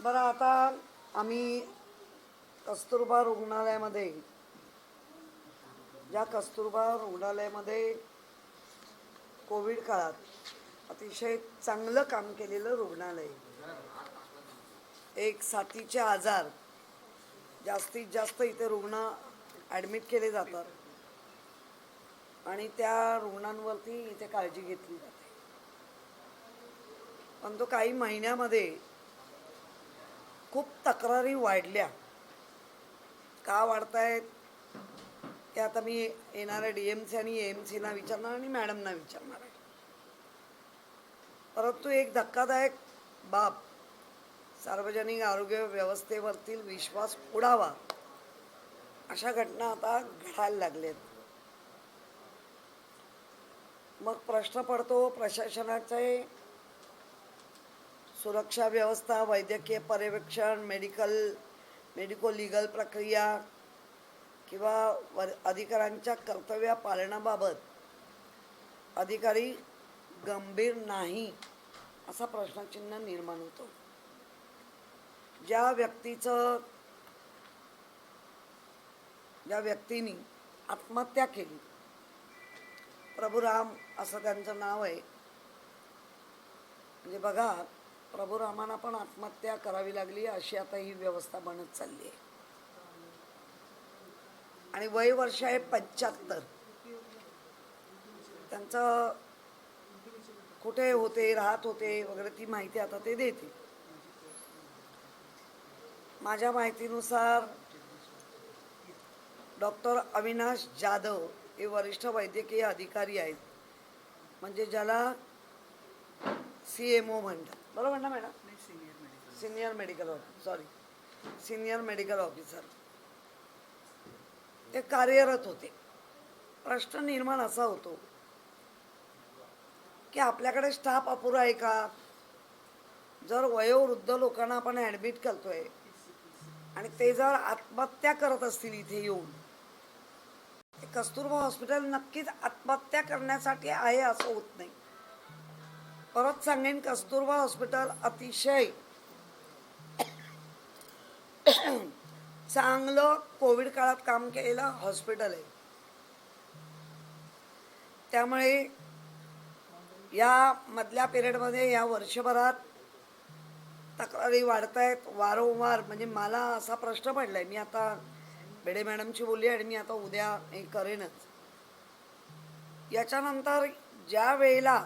बरं, आता आम्ही कस्तुरबा रुग्णालयामध्ये, ज्या कस्तुरबा रुग्णालयामध्ये कोविड काळात अतिशय चांगलं काम केलेलं रुग्णालय, एक साथीचे आजार जास्तीत जास्त इथे रुग्ण ॲडमिट केले जातात आणि त्या रुग्णांवरती इथे काळजी घेतली जाते. पण तो काही महिन्यामध्ये खूप तक्रारी वाढल्या. का वाढतायत ते आता मी येणाऱ्या DMC आणि AMCना विचारणार आणि मॅडमना विचारणार आहे. परंतु एक धक्कादायक बाब, सार्वजनिक आरोग्य व्यवस्थेवरतील विश्वास उडावा अशा घटना आता घडायला लागल्यात. मग प्रश्न पडतो, प्रशासनाचे सुरक्षा व्यवस्था, वैद्यकीय पर्यवेक्षण, मेडिको लीगल प्रक्रिया किंवा अधिकाऱ्यांच्या कर्तव्य पालनाबाबत अधिकारी गंभीर नाही असा प्रश्नचिन्ह निर्माण होतो. ज्या व्यक्तीने आत्महत्या केली, प्रभुराम असं त्यांचं नाव आहे. म्हणजे बघा, प्रभुरामांना पण आत्महत्या करावी लागली अशी आता ही व्यवस्था बनत चालली आहे. आणि वय वर्ष आहे 75. त्यांचं कुठे होते, राहत होते वगैरे ती माहिती आता ते देतील. माझ्या माहितीनुसार डॉक्टर अविनाश जाधव हे वरिष्ठ वैद्यकीय अधिकारी आहेत, म्हणजे ज्याला CMO म्हणतात. बरोबर ना मॅडम? सिनियर मेडिकल ऑफिसर ते कार्यरत होते. प्रश्न निर्माण असा होतो की आपल्याकडे स्टाफ अपुरा आहे का? जर वयोवृद्ध लोकांना आपण ॲडमिट करतोय आणि ते जर आत्महत्या करत असतील इथे येऊन, कस्तुरबा हॉस्पिटल नक्कीच आत्महत्या करण्यासाठी आहे असं होत नाही. परत सांगेन, कस्तुरबा हॉस्पिटल अतिशय चांगलं कोविड काळात काम केलेलं हॉस्पिटल आहे. त्यामुळे या मधल्या पिरियडमध्ये, या वर्षभरात तक्रारी वाढत आहेत वारंवार. म्हणजे मला असा प्रश्न पडलाय, मी आता बेडे मॅडमशी बोलली आणि मी आता उद्या हे करेनच. याच्यानंतर ज्या वेळेला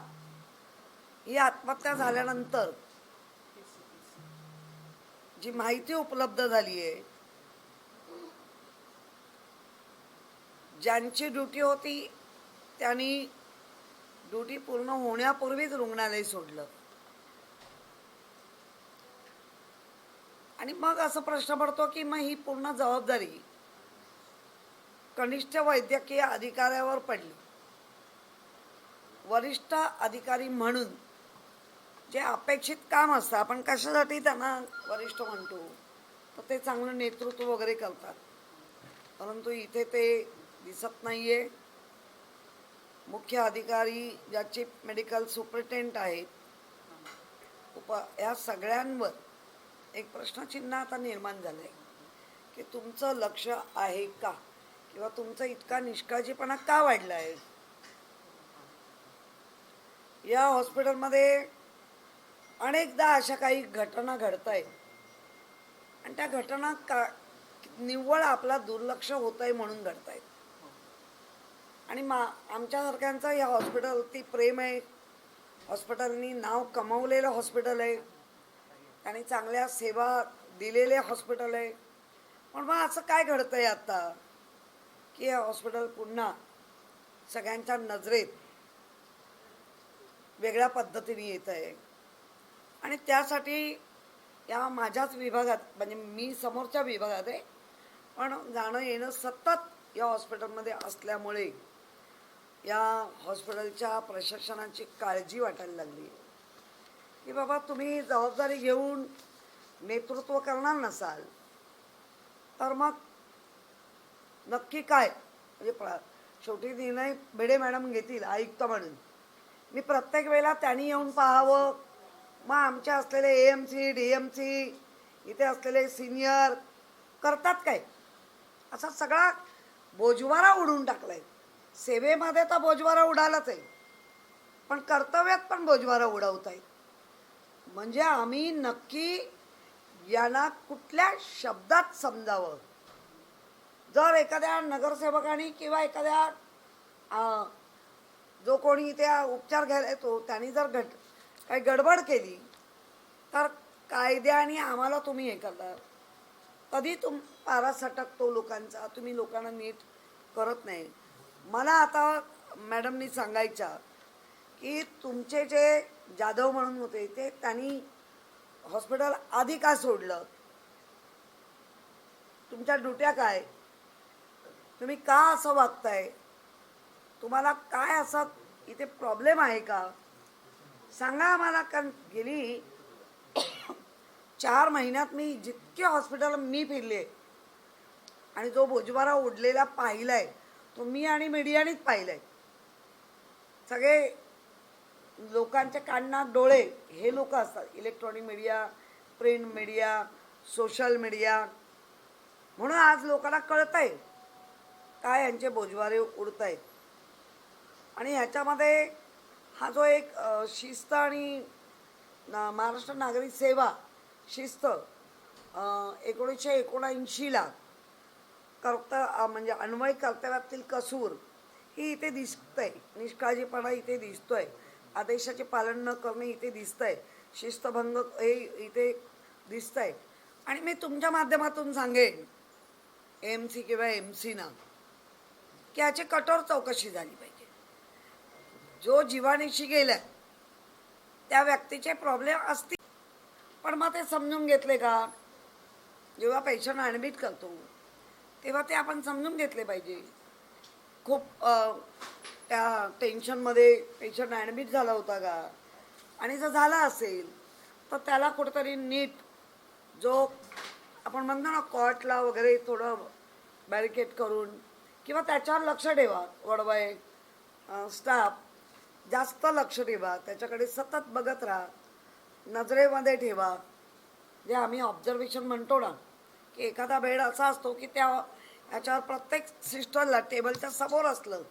ही आत्महत्या झाल्यानंतर जी माहिती उपलब्ध झाली आहे, ज्यांची ड्युटी होती त्यांनी ड्युटी पूर्ण होण्यापूर्वीच रुग्णालय सोडलं. आणि मग असा प्रश्न पडतो की मग ही पूर्ण जबाबदारी कनिष्ठ वैद्यकीय अधिकाऱ्यावर पडली. वरिष्ठ अधिकारी म्हणून जे अपेक्षित काम असतं, आपण कशासाठी त्यांना वरिष्ठ म्हणतो, तर ते चांगलं नेतृत्व वगैरे करतात. परंतु इथे ते दिसत नाही आहे. मुख्य अधिकारी, ज्या चीफ मेडिकल सुपरिटेंडेंट आहेत, या सगळ्यांवर एक प्रश्नचिन्ह आता निर्माण झालं आहे की तुमचं लक्ष आहे का, किंवा तुमचा इतका निष्काळजीपणा का वाढला आहे. या हॉस्पिटलमध्ये अनेकदा अशा काही घटना घडत आहेत आणि त्या घटना निव्वळ आपला दुर्लक्ष होत आहे म्हणून घडत आहेत. आणि आमच्यासारख्यांचं या हॉस्पिटलवरती प्रेम आहे. हॉस्पिटलनी नाव कमावलेलं हॉस्पिटल आहे आणि चांगल्या सेवा दिलेले हॉस्पिटल आहे. पण मग असं काय घडतं आहे आता की हे हॉस्पिटल पुन्हा सगळ्यांच्या नजरेत वेगळ्या पद्धतीने येत आहे. आणि त्यासाठी या माझ्याच विभागात, म्हणजे मी समोरच्या विभागात आहे, पण जाणं येणं सतत या हॉस्पिटलमध्ये असल्यामुळे या हॉस्पिटलच्या प्रशासनाची काळजी वाटायला लागली की बाबा, तुम्ही जबाबदारी घेऊन नेतृत्व करणार नसाल तर मग नक्की काय. म्हणजे शेवटी निर्णय बेडे मॅडम घेतील आयुक्त म्हणून. मी प्रत्येक वेळेला त्यांनी येऊन पाहावं, मग आमच्या असलेले AMC DMC इथे असलेले सिनियर करतात काय? असा सगळा बोजवारा उडून टाकलाय. सेवेमध्ये तर बोजवारा उडालाच आहे, पण कर्तव्यात पण बोजवारा उडवत आहेत. म्हणजे आम्ही नक्की यांना कुठल्या शब्दात समजावं? जर एखाद्या नगरसेवकाने किंवा एखाद्या जो कोणी इथे उपचार घ्यायला येतो त्यांनी जर काही गडबड केली तर कायद्याने आम्हाला तुम्ही हे करता. कधी पारा सटकतो लोकांचा, तुम्ही लोकांना नीट करत नाही. मला आता मॅडमनी सांगायच्या की तुमचे जे जाधव म्हणून होते ते त्यांनी हॉस्पिटल आधी का सोडलं? तुमच्या ड्युट्या काय? तुम्ही का असं वागताय? तुम्हाला काय असा इथे प्रॉब्लेम आहे का? सांगा आम्हाला. कारण गेली 4 महिन्यात मी जितके हॉस्पिटल मी फिरले आणि जो बोजवारा उडलेला पाहिलाय तो मी आणि मीडियानेच पाहिलाय. सगळे लोकांच्या कानात डोळे हे लोक असतात. Electronic media, print media, social media. म्हणून आज लोकांना कळतंय काय यांचे बोजवारे उडत आहेत. आणि ह्याच्यामध्ये हा जो एक शिस्त आणि महाराष्ट्र नागरिक सेवा शिस्त 1979ला म्हणजे अन्वय कर्तव्यातील कसूर ही इथे दिसतंय. निष्काळजीपणा इथे दिसतोय. आदेशाचे पालन न करणे इथे दिसतंय. शिस्तभंग हे इथे दिसतंय. आणि मी तुमच्या माध्यमातून सांगेन AMC किंवा MC ना की याची कठोर चौकशी झाली पाहिजे. जो जीवानिशी गेलाय त्या व्यक्तीचे प्रॉब्लेम असतील, पण मग ते समजून घेतले का? जेव्हा पेशंट ॲडमिट करतो तेव्हा ते आपण समजून घेतले पाहिजे. खूप त्या टेन्शनमध्ये पेशंट ॲडमिट झाला होता का? आणि जर झाला असेल तर त्याला कुठेतरी नीट जो आपण म्हणतो ना कॉटला वगैरे थोडं बॅरिकेड करून किंवा त्याच्यावर लक्ष ठेवा. वडवाय स्टाफ जास्त लक्ष ठेवा, त्याच्याकडे सतत बघत राहा, नजरेमध्ये ठेवा. जे आम्ही ऑब्झर्वेशन म्हणतो ना की एखादा बेड असा असतो की याच्यावर प्रत्येक सिस्टरला टेबलच्या समोर असलं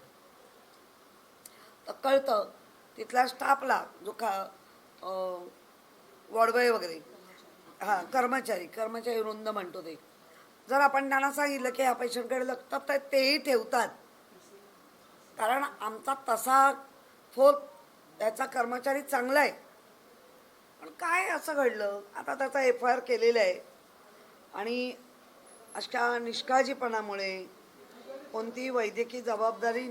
तर कळतं तिथल्या स्टाफला जो वॉर्डबॉय वगैरे कर्मचारी वृंद म्हणतो ते. जर आपण त्यांना सांगितलं की ह्या पेशंटकडे लक्ष तर तेही ठेवतात. कारण आमचा तसा त्याचा कर्मचारी चांगला आहे. पण काय असं घडलं? आता त्याचा FIR केलेला आहे आणि अशा निष्काळजीपणामुळे कोणती वैद्यकीय जबाबदारी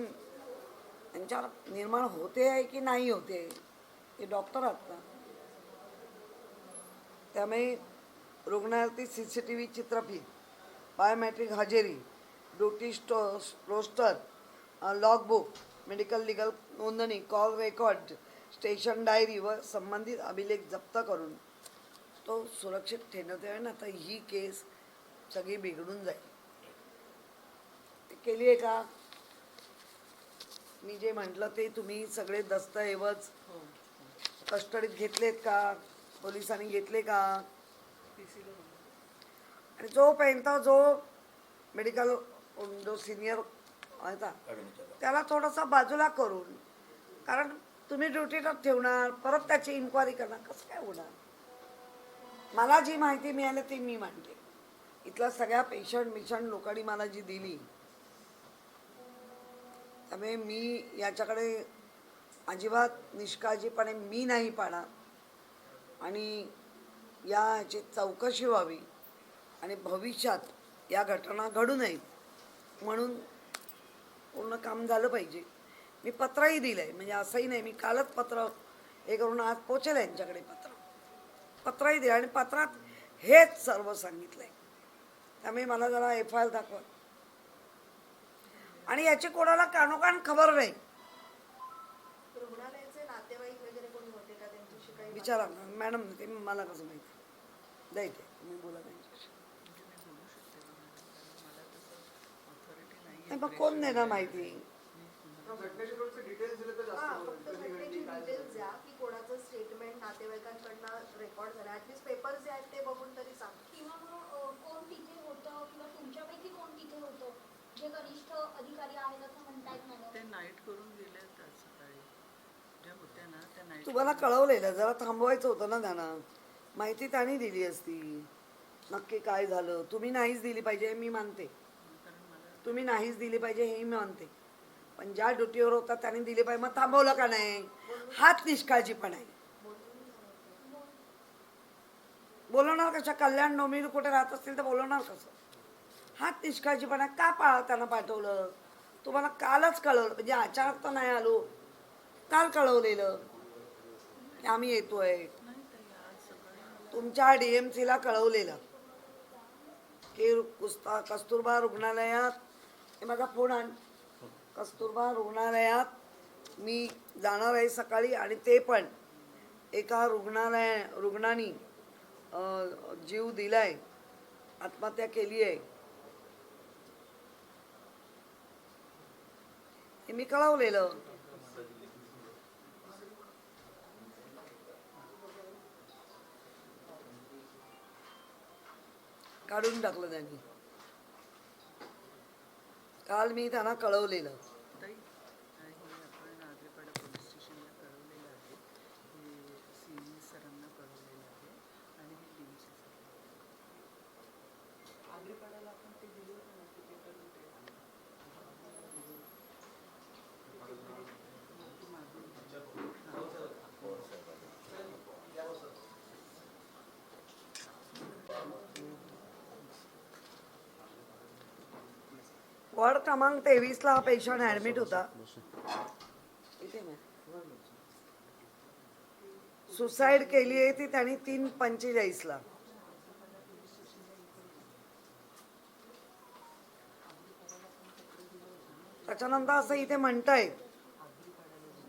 त्यांच्यावर निर्माण होते आहे की नाही होते ते डॉक्टर आहेत ना. त्यामुळे रुग्णालयातील CCTV चित्रफित, बायोमेट्रिक हजेरी, duty roster, logbook, medical legal नोंदणी, कॉल रेकॉर्ड, स्टेशन डायरी व संबंधित अभिलेख जप्त करून तो सुरक्षित ठेवण्यात यावे ना. तर ही केस सगळी बिघडून जाईल. ते केली आहे का? मी जे म्हटलं ते तुम्ही सगळे दस्तऐवज कस्टडीत घेतलेत का? पोलिसांनी घेतले का? आणि जोपर्यंत जो मेडिकल जो सिनियर आहे त्याला थोडासा बाजूला करून, कारण तुम्ही ड्युटीवर ठेवणार, परत त्याची इन्क्वायरी करणार, कसं काय होणार? मला जी माहिती मिळाली ती मी मांडते. इथल्या सगळ्या पेशंट लोकांनी मला जी दिली, त्यामुळे मी याच्याकडे अजिबात निष्काळजीपणे मी नाही पाहणार. आणि याची चौकशी व्हावी आणि भविष्यात या घटना घडू नयेत म्हणून पूर्ण काम झालं पाहिजे. मी पत्रही दिलं आहे. म्हणजे असंही नाही मी कालच पत्र हे करून आज पोचेल यांच्याकडे पत्रही दिलं आणि पत्रात हेच सर्व सांगितलं आहे. त्यामुळे मला जरा FIR दाखवा. आणि याची कोणाला कानोकान खबर नाही. रुग्णालयाचे नातेवाईक वगैरे कोणी होते का? त्यांच्याशी काही विचारा मॅडम, ते मला कसं माहिती? द्यायचे तुम्ही बोला त्यांच्याशी. मग कोण देणार माहिती? फक्त घटनेची डिटेल्स द्या की कोणाचं स्टेटमेंट नातेवाईकांकडनं रेकॉर्ड झालं. ऍटलीस्ट पेपर्स जे आहेत ते बघून तरी सांग. तुम्हाला कळवलेलं, जरा थांबवायचं होतं ना त्यांना. माहिती त्यांनी दिली असती नक्की काय झालं. तुम्ही नाहीच दिली पाहिजे हे मी मानते, तुम्ही नाहीच दिली पाहिजे हे मी मानते, पण ज्या ड्युटीवर होता त्यांनी दिली पाहिजे. मग थांबवलं का नाही? हाच निष्काळजीपणा आहे. बोलवणार कशा? कल्याण डोंबिवली कुठे राहत असतील तर बोलवणार कसं? हाच निष्काळजीपणा. का त्यांना पाठवलं? तुम्हाला कालच कळवलं, म्हणजे अचानक तर नाही आलो, काल कळवलेलं की आम्ही येतोय. तुमच्या DMC कळवलेलं की कस्तुरबा रुग्णालयात, हे माझा फोन आण, कस्तुरबा रुग्णालयात मी जाणार आहे सकाळी, आणि ते पण एका रुग्णानी जीव दिलाय, आत्महत्या केली आहे, हे मी कळवलेलं. काढून टाकलं त्यांनी. काल मी त्यांना कळवलेलं. ताई, हे आपण आग्रेपाडा पोलीस स्टेशनला कळवलेलं आहे, हे CE सरांना कळवलेलं आहे, आणि हे DMC सर आग्रेपाड्याला आपण ते दिलं होतं ना, ते पेपर होते वॉर्ड क्रमांक 23 हा पेशंट ऍडमिट होता. सुसाईड केली आहे ती त्यांनी 3:45. त्याच्यानंतर असं इथे म्हणताय,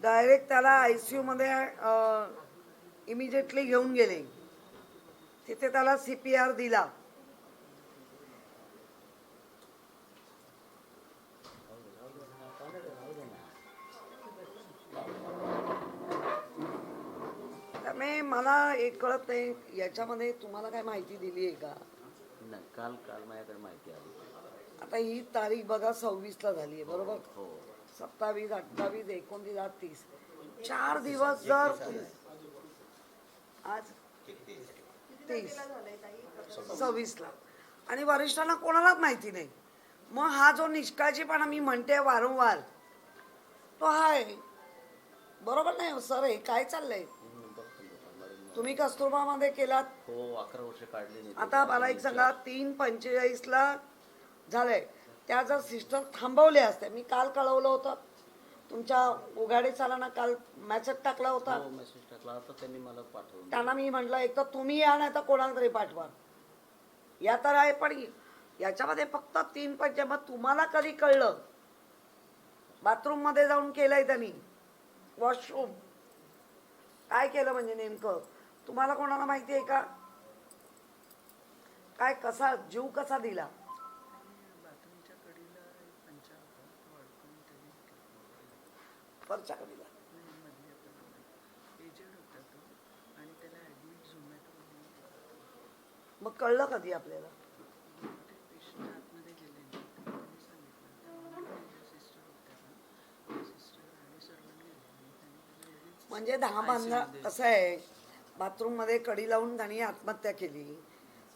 डायरेक्ट त्याला ICU मध्ये इमिजिएटली घेऊन गेले, तिथे त्याला CPR दिला. त्यामुळे मला एक कळत नाही, याच्यामध्ये तुम्हाला काय माहिती दिली आहे का? नाही, काल माझ्याकडे माहिती आली. आता ही तारीख बघा 26 झाली आहे, बरोबर? हो. 27, 28, 29, 30, 4 दिवस जर आज 30, 26 आणि वरिष्ठांना कोणालाच माहिती नाही. मग हा जो निष्काळजीपणा मी म्हणते वारंवार, तो हा आहे. बरोबर नाही सर? हे काय चाललंय? तुम्ही कस्तुरबामध्ये केलात, हो, 11 वर्ष काढली. आता मला एक सांगा, 3:45 झालंय, त्या जर सिस्टर थांबवल्या असत्या, मी काल कळवलं होतं तुमच्या उघाडे चालाना, काल मेसेज टाकला होता. हो, मेसेज टाकला होता त्यांनी, मला पाठवलं. त्यांना मी म्हटलं एक तर तुम्ही या, नाही तर कोणाला तरी पाठवा. या तर आहे, पण याच्यामध्ये फक्त 3:45. मग तुम्हाला कधी कळलं? बाथरूम मध्ये जाऊन केलंय त्यांनी, वॉशरूम काय केलं म्हणजे नेमकं तुम्हाला कोणाला माहिती आहे का? काय, कसा जीव कसा दिला? बाथरूमच्या कडीला पंचा होता, तो अडकून त्याने वरच्या कडीला. मधल्या कडीला एजेड होता तो, आणि त्याला ॲडमिट झोमॅटोमध्ये केलं. मग कळलं कधी आपल्याला? ते पेशंट आतमध्ये गेले नाही, त्यांनी सांगितलं. त्यामुळे सिस्टर होत्या ना, सिस्टर आणि सर्वंट गेले, आणि त्यांनी त्याला लगेच म्हणजे 10-15 कसं आहे, बाथरूममध्ये कडी लावून त्यांनी आत्महत्या केली.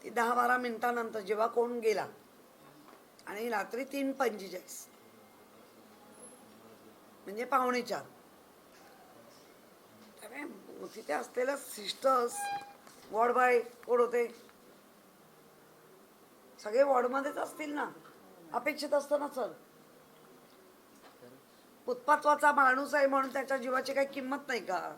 ती 10-12 मिनिटानंतर जेव्हा कोण गेला, आणि रात्री 3:45 म्हणजे 3:45. त्यामुळे तिथे असलेल्या सिस्टर्स, वॉर्ड बाय कोण होते, सगळे वॉर्डमध्येच असतील ना, अपेक्षित असतं ना सर. फुटपाथवाचा माणूस आहे म्हणून त्याच्या जीवाची काही किंमत नाही का?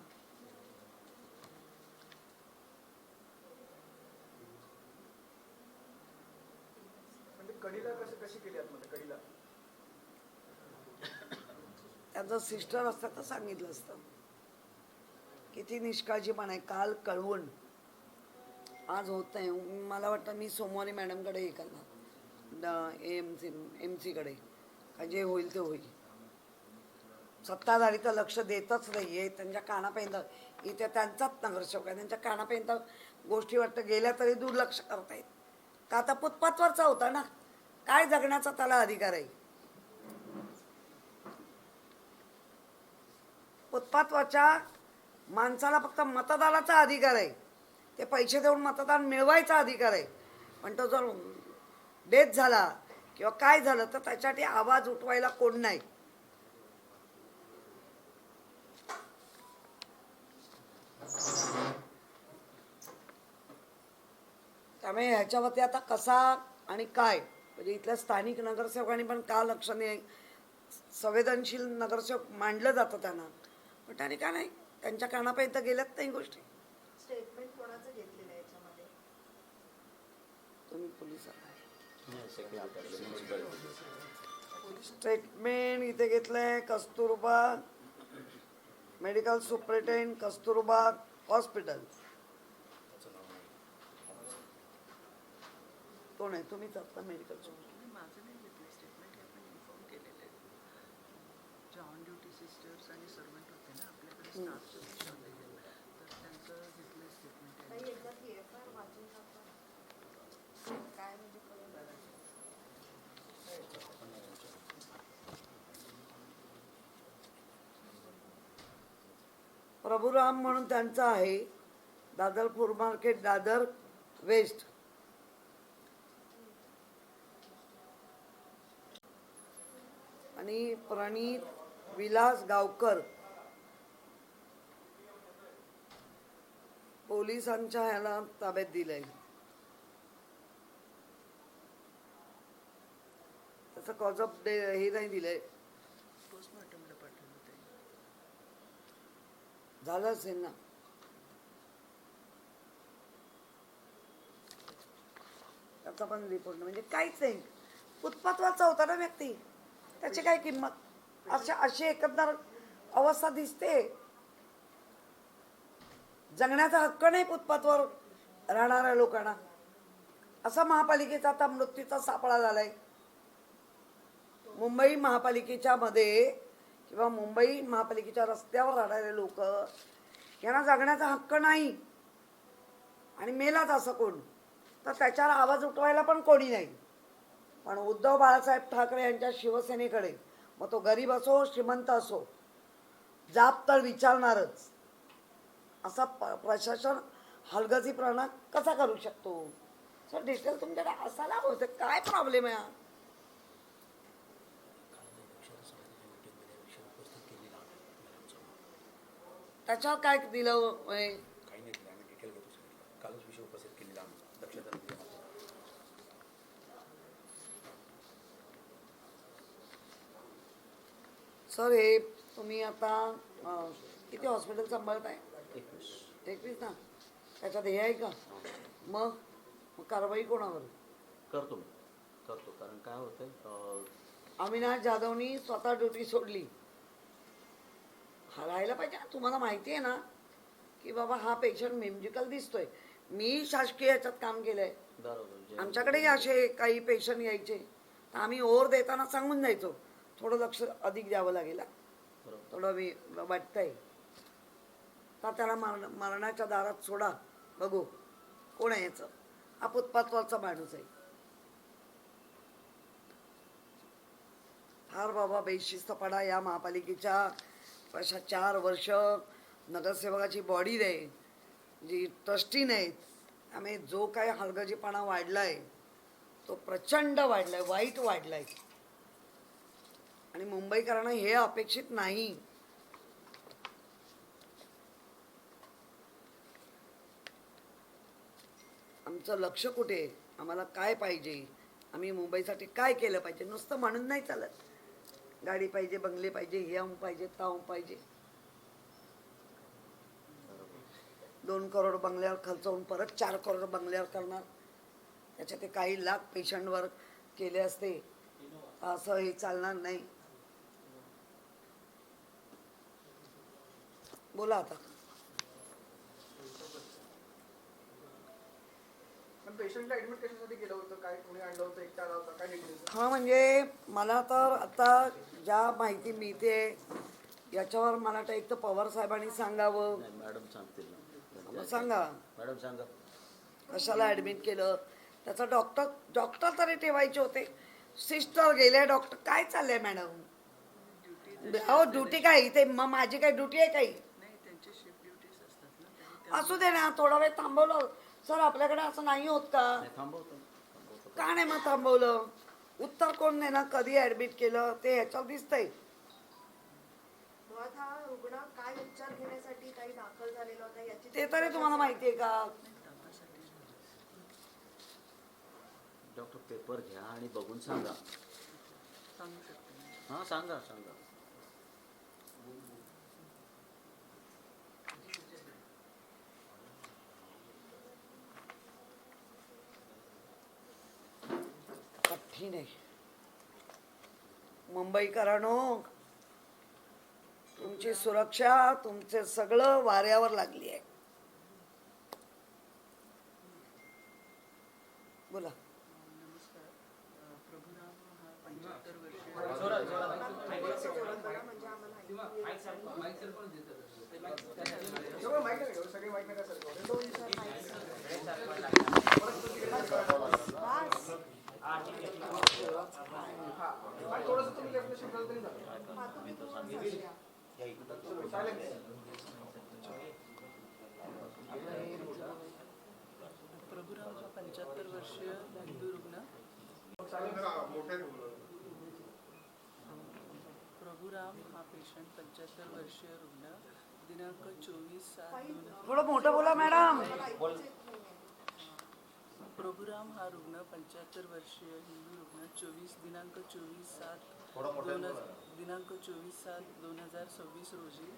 कडीला कशी केली आतमध्ये कडीला? त्याचं सिस्टर असतं तर सांगितलं असतं. किती निष्काळजीपणा आहे. काल कळवून आज होत नाही. मला वाटतं मी सोमवारी मॅडमकडे हे करणार, एमसी कडे, का जे होईल ते होईल. सत्ताधारी तर लक्ष देतच नाहीये. त्यांच्या कानापर्यंत, इथे त्यांचाच नगरसेवक आहे, त्यांच्या कानापर्यंत गोष्टी वाटतं गेल्या तरी दुर्लक्ष करतायत. का आता फुटपाथवरचा होता ना, काय जगण्याचा त्याला अधिकार आहे? फुटपाथवरच्या माणसाला फक्त मतदानाचा अधिकार आहे, ते पैसे देऊन मतदान मिळवायचा अधिकार आहे. पण तो जर डेथ झाला किंवा काय झालं तर त्याच्यासाठी आवाज उठवायला कोण नाही. त्यामुळे ह्याच्यावरती आता कसा आणि काय म्हणजे इथल्या स्थानिक नगरसेवकांनी पण का लक्ष नाही, संवेदनशील नगरसेवक मांडलं जातं त्यांना, पण त्याने का नाही त्यांच्या कानापर्यंत गेल्यात नाही गोष्टी. स्टेटमेंट कोणाचं घेतलेलं आहे याच्यामध्ये? तुम्ही पोलिसांना नाही, secretary, municipal. स्टेटमेंट इथे घेतलंय Kasturba medical superintendent, Kasturba hospital. कोण आहे तुम्हीच आता मेडिकल सुपरिटेंडेंट? माझं नाही घेतलं स्टेटमेंट, हे आपण इन्फॉर्म केलेलं आहे. जे ऑन ड्युटी सिस्टर्स आणि सर्वंट होते ना आपल्याकडे, स्टाफचे पण शॉर्टेज आहे, तर त्यांचं घेतलं स्टेटमेंट. काही एकदा TFR वाचून टाका. काय म्हणजे कळलं? प्रभुराम म्हणून त्यांचं आहे, Dadar food market, Dadar west. आणि प्रणीत विलास गावकर पोलिसांच्या ह्याला ताब्यात दिलंय. त्याचं कॉज ऑफ हे नाही दिलंय, पोस्टमॉर्टमला पाठवलं ते. झालं असेल ना. त्याचा पण रिपोर्ट म्हणजे काहीच नाही, फुटपाथवरचा होता ना व्यक्ती, त्याची काय किंमत. अशी एकंदर अवस्था दिसते. जगण्याचा हक्क नाही फुटपाथवर राहणाऱ्या लोकांना. असा महापालिकेचा आता मृत्यूचा सापळा झालाय. मुंबई महापालिकेच्या मध्ये किंवा मुंबई महापालिकेच्या रस्त्यावर राहणारे लोक यांना जगण्याचा हक्क नाही आणि मेलाच असं कोण तर त्याच्यावर आवाज उठवायला पण कोणी नाही. पण उद्धव बाळासाहेब ठाकरे यांच्या शिवसेनेकडे, मग तो गरीब असो श्रीमंत असो, जाब तर विचारणारच. असा प्रशासन हलगर्जीपणा कसा करू शकतो? सर डिटेल तुमच्याकडे असायला होतं, काय प्रॉब्लेम आहे? त्याच्यावर काय दिलं काही नाही दिलं, आम्ही डिटेल घेतो सगळं. कालच विषय उपस्थित केलेला आम्ही लक्षात आलं ते. सर हे तुम्ही आता किती हॉस्पिटल सांभाळत आहे? 21 ना. त्याच्यात हे आहे का? मग कारवाई कोणावर करतो मी, करतो. कारण काय होतंय, अविनाश जाधवनी स्वतः ड्युटी सोडली. राहायला पाहिजे ना. तुम्हाला माहिती आहे ना की बाबा हा पेशंट म्युजिकल दिसतोय. मी शासकीय याच्यात काम केलंय. बरोबर. आमच्याकडेही असे काही पेशंट यायचे तर आम्ही ओव्हर देताना सांगून जायचो थोडं लक्ष अधिक द्यावं लागेल, थोडं मी वाटतंय तर त्याला मरणाच्या दारात सोडा, बघू कोण आहे याचं. हा फुटपाथवरचा माणूस आहे. फार बाबा बेशिस्तपणा या महापालिकेच्या. अशा 4 वर्ष नगरसेवकाची बॉडी नाही, जी ट्रस्टी नाहीत. त्यामुळे जो काय हलगर्जीपणा वाढलाय तो प्रचंड वाढलाय, वाईट वाढलाय. आणि मुंबईकरांना हे अपेक्षित नाही. आमचं लक्ष कुठे, आम्हाला काय पाहिजे, आम्ही मुंबईसाठी काय केलं पाहिजे. नुसतं म्हणून नाही चालत. गाडी पाहिजे, बंगले पाहिजे, हे पाहिजे, ताव पाहिजे. 2 करोड बंगल्यावर खर्च होऊन परत 4 करोड बंगल्यावर करणार. त्याच्यात ते काही लाख पेशंटवर केले असते, असं हे चालणार नाही. बोला आता. पण पेशंटला ऍडमिट कशासाठी केलं होतं? काय कोणी आणलं होतं? एकटा आला होता? काय डिटेल्स? हा म्हणजे मला तर आता ज्या माहिती मिळते याच्यावर मला वाटतं एक तर पवार साहेबांनी सांगावं. नाही, मॅडम सांगतील ना. मग सांगा मॅडम सांगा. कशाला ऍडमिट केलं. त्याचा डॉक्टर तरी ठेवायचे होते. सिस्टर गेले, डॉक्टर काय चाललंय मॅडम? हो ड्युटी काय इथे, मग माझी काय ड्युटी आहे काही? नाही, त्यांची शिफ्ट ड्युटी असू दे ना, थोडा वेळ थांबवलं सर, आपल्याकडे असं नाही होत का? नाही, थांबवतो. का नाही मग थांबवलं? उत्तर कोण नाही ना, कधी ऍडमिट केलं ते ह्याच्यावर दिसतंय. मुळात हा रुग्ण काय उपचार घेण्यासाठी काही दाखल झालेला होता याची ते तरी तुम्हाला माहितीये का? तापासाठी झालं. डॉक्टर पेपर घ्या आणि बघून सांगा. सांगू शकते मी. हां, सांगा सांगा. कठीण आहे. मुंबईकरांनो, तुमची सुरक्षा, तुमचे सगळं वाऱ्यावर लागली आहे. बोला. नमस्कार. प्रभुराम हा 75 वर्षीय म्हणजे आम्हाला प्रभुराम हा 75 वर्षीय हिंदू रुग्ण. प्रभुराम हा पेशंट 75 वर्षीय रुग्ण दिनांक 24/7/2000. थोडं मोठं बोला मॅडम. प्रभुराम हा रुग्ण 75 वर्षीय हिंदू रुग्ण दिनांक 24/7/2026 रोजी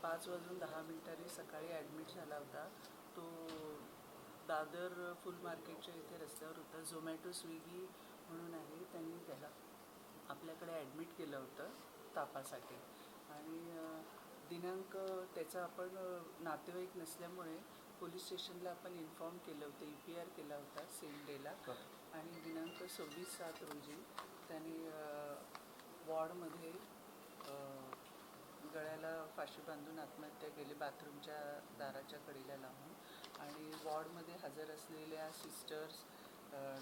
5:10 सकाळी ॲडमिट झाला होता. तो दादर फुल मार्केटच्या इथे रस्त्यावर होता. झोमॅटो स्विगी म्हणून आहे, त्यांनी त्याला आपल्याकडे ॲडमिट केलं होतं तापासाठी. आणि दिनांक त्याचा आपण नातेवाईक नसल्यामुळे पोलीस स्टेशनला आपण इन्फॉर्म केलं होतं, EPR केला होता सेम डेला. आणि दिनांक 26/7 रोजी त्यांनी वॉर्डमध्ये गळ्याला फाशी बांधून आत्महत्या केली, बाथरूमच्या दाराच्या कडेला लावून. आणि वॉर्डमध्ये हजर असलेल्या सिस्टर्स,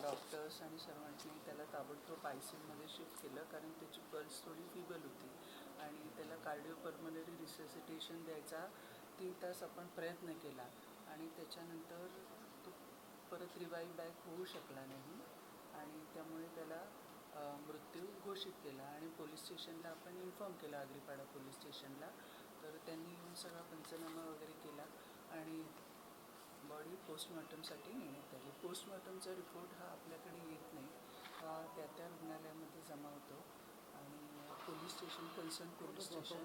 डॉक्टर्स आणि सर्वांनी त्याला ताबडतोब ICUमध्ये शिफ्ट केलं, कारण त्याची पल्स थोडी फिबल होती. आणि त्याला कार्डिओपल्मनरी रिससिटेशन द्यायचा 3 तास आपण प्रयत्न केला. आणि त्याच्यानंतर तो परत रिवाईव्ह बॅक होऊ शकला नाही. आणि त्यामुळे त्याला मृत्यू घोषित केला. आणि पोलीस स्टेशनला आपण इन्फॉर्म केलं, आग्रीपाडा पोलीस स्टेशनला. तर त्यांनी येऊन सगळा पंचनामा वगैरे केला आणि बॉडी पोस्टमॉर्टमसाठी नेण्यात आली. पोस्टमॉर्टमचा रिपोर्ट हा आपल्याकडे येत नाही, हा त्या रुग्णालयामध्ये जमा होतो. आणि police station, concern police station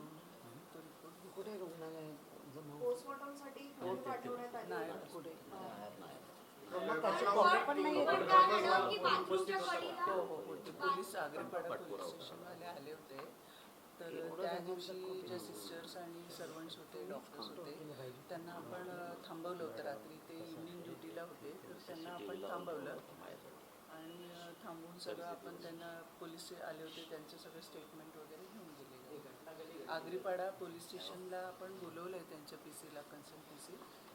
तो रिपोर्ट कुठे रुग्णालय जमा? पोस्टमॉर्टमसाठी कोण पाठवण्यात आले? नाही कुठे? मग त्याची कॉपी पण नाही आहे. हो हो हो, ते पोलीस आग्रीपाडा पोलीस स्टेशनवाले आले होते. तर त्या दिवशी जे सिस्टर्स आणि सर्वंट्स होते, डॉक्टर्स होते, त्यांना आपण थांबवलं होतं. रात्री ते इव्हनिंग ड्युटीला होते, तर त्यांना आपण थांबवलं. आणि थांबवून सगळं आपण त्यांना, पोलीस आले होते, त्यांचं सगळं स्टेटमेंट वगैरे घेऊन गेलेलं. आग्रीपाडा पोलीस स्टेशनला आपण बोलवलं आहे त्यांच्या PC ला, कन्सर्न PC.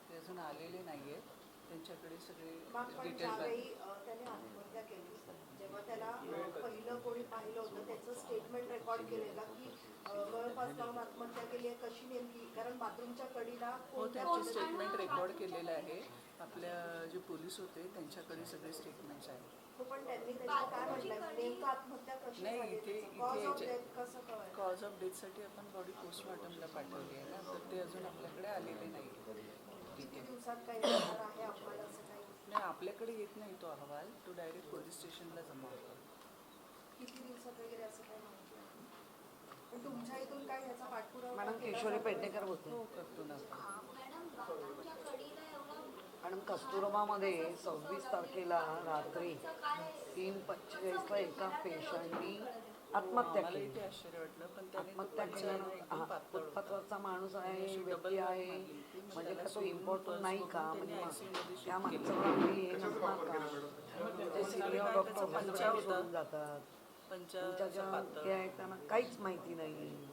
ते अजून आलेले नाही आहेत. त्यांच्याकडे सगळे पण डिटेल. ज्यावेळी त्याने आत्महत्या केली, जेव्हा त्याला पहिलं कोणी पाहिलं होतं त्याचं स्टेटमेंट रेकॉर्ड केलंय का, की गळफास लावून आत्महत्या केली आहे, कशी नेमकी? कारण बाथरूमच्या कडीला हो, त्यांचे स्टेटमेंट रेकॉर्ड केलेलं आहे. आपल्या जे पोलीस होते त्यांच्याकडे सगळे स्टेटमेंट्स आहेत. हो, पण त्यांनी त्याच्यात काय म्हटलंय, नेमकं आत्महत्या कशी नाही, झाली, इथे कॉज ऑफ डेथ कसं कळलं? कॉज ऑफ डेथसाठी आपण बॉडी पोस्टमॉर्टमला पाठवली आहे ना, तर ते अजून आपल्याकडे आलेले नाही. किती दिवसात काही होणार आहे अहवाल, असं काही? नाही, आपल्याकडे येत नाही तो अहवाल, तो डायरेक्ट पोलीस स्टेशनला जमा होतो. किती दिवसात वगैरे असं काही माहिती आहे? पण तुमच्या इथून काय ह्याचा पाठपुरावा मॅडम केला किशोरी जातो? पेडणेकर बोलते. हो, करतो ना. मॅडम, कस्तुरबामध्ये 26 तारखेला रात्री 3:45 एका पेशंटनी आत्महत्या मला केली. इथे आश्चर्य वाटलं, पण त्याने तो आत्महत्या पंचायत केल्यानं एकदम पातळ होता. फुटपाथवरचा माणूस आहे, अशी व्यक्ती डबल आहे, मारली होती. मग म्हणजे त्याला का तो सोडून इम्पॉर्टंट नाही का? त्यांनी म्हणजे मग ICU मध्ये त्या shift केलं. माणसावर आपली हे नसणार का? ते सिनियर डॉक्टर पंचा होता. सोडून जातात. पंचा तुमच्या ज्या पातळ. हे आहेत त्यांना काहीच माहिती नाही.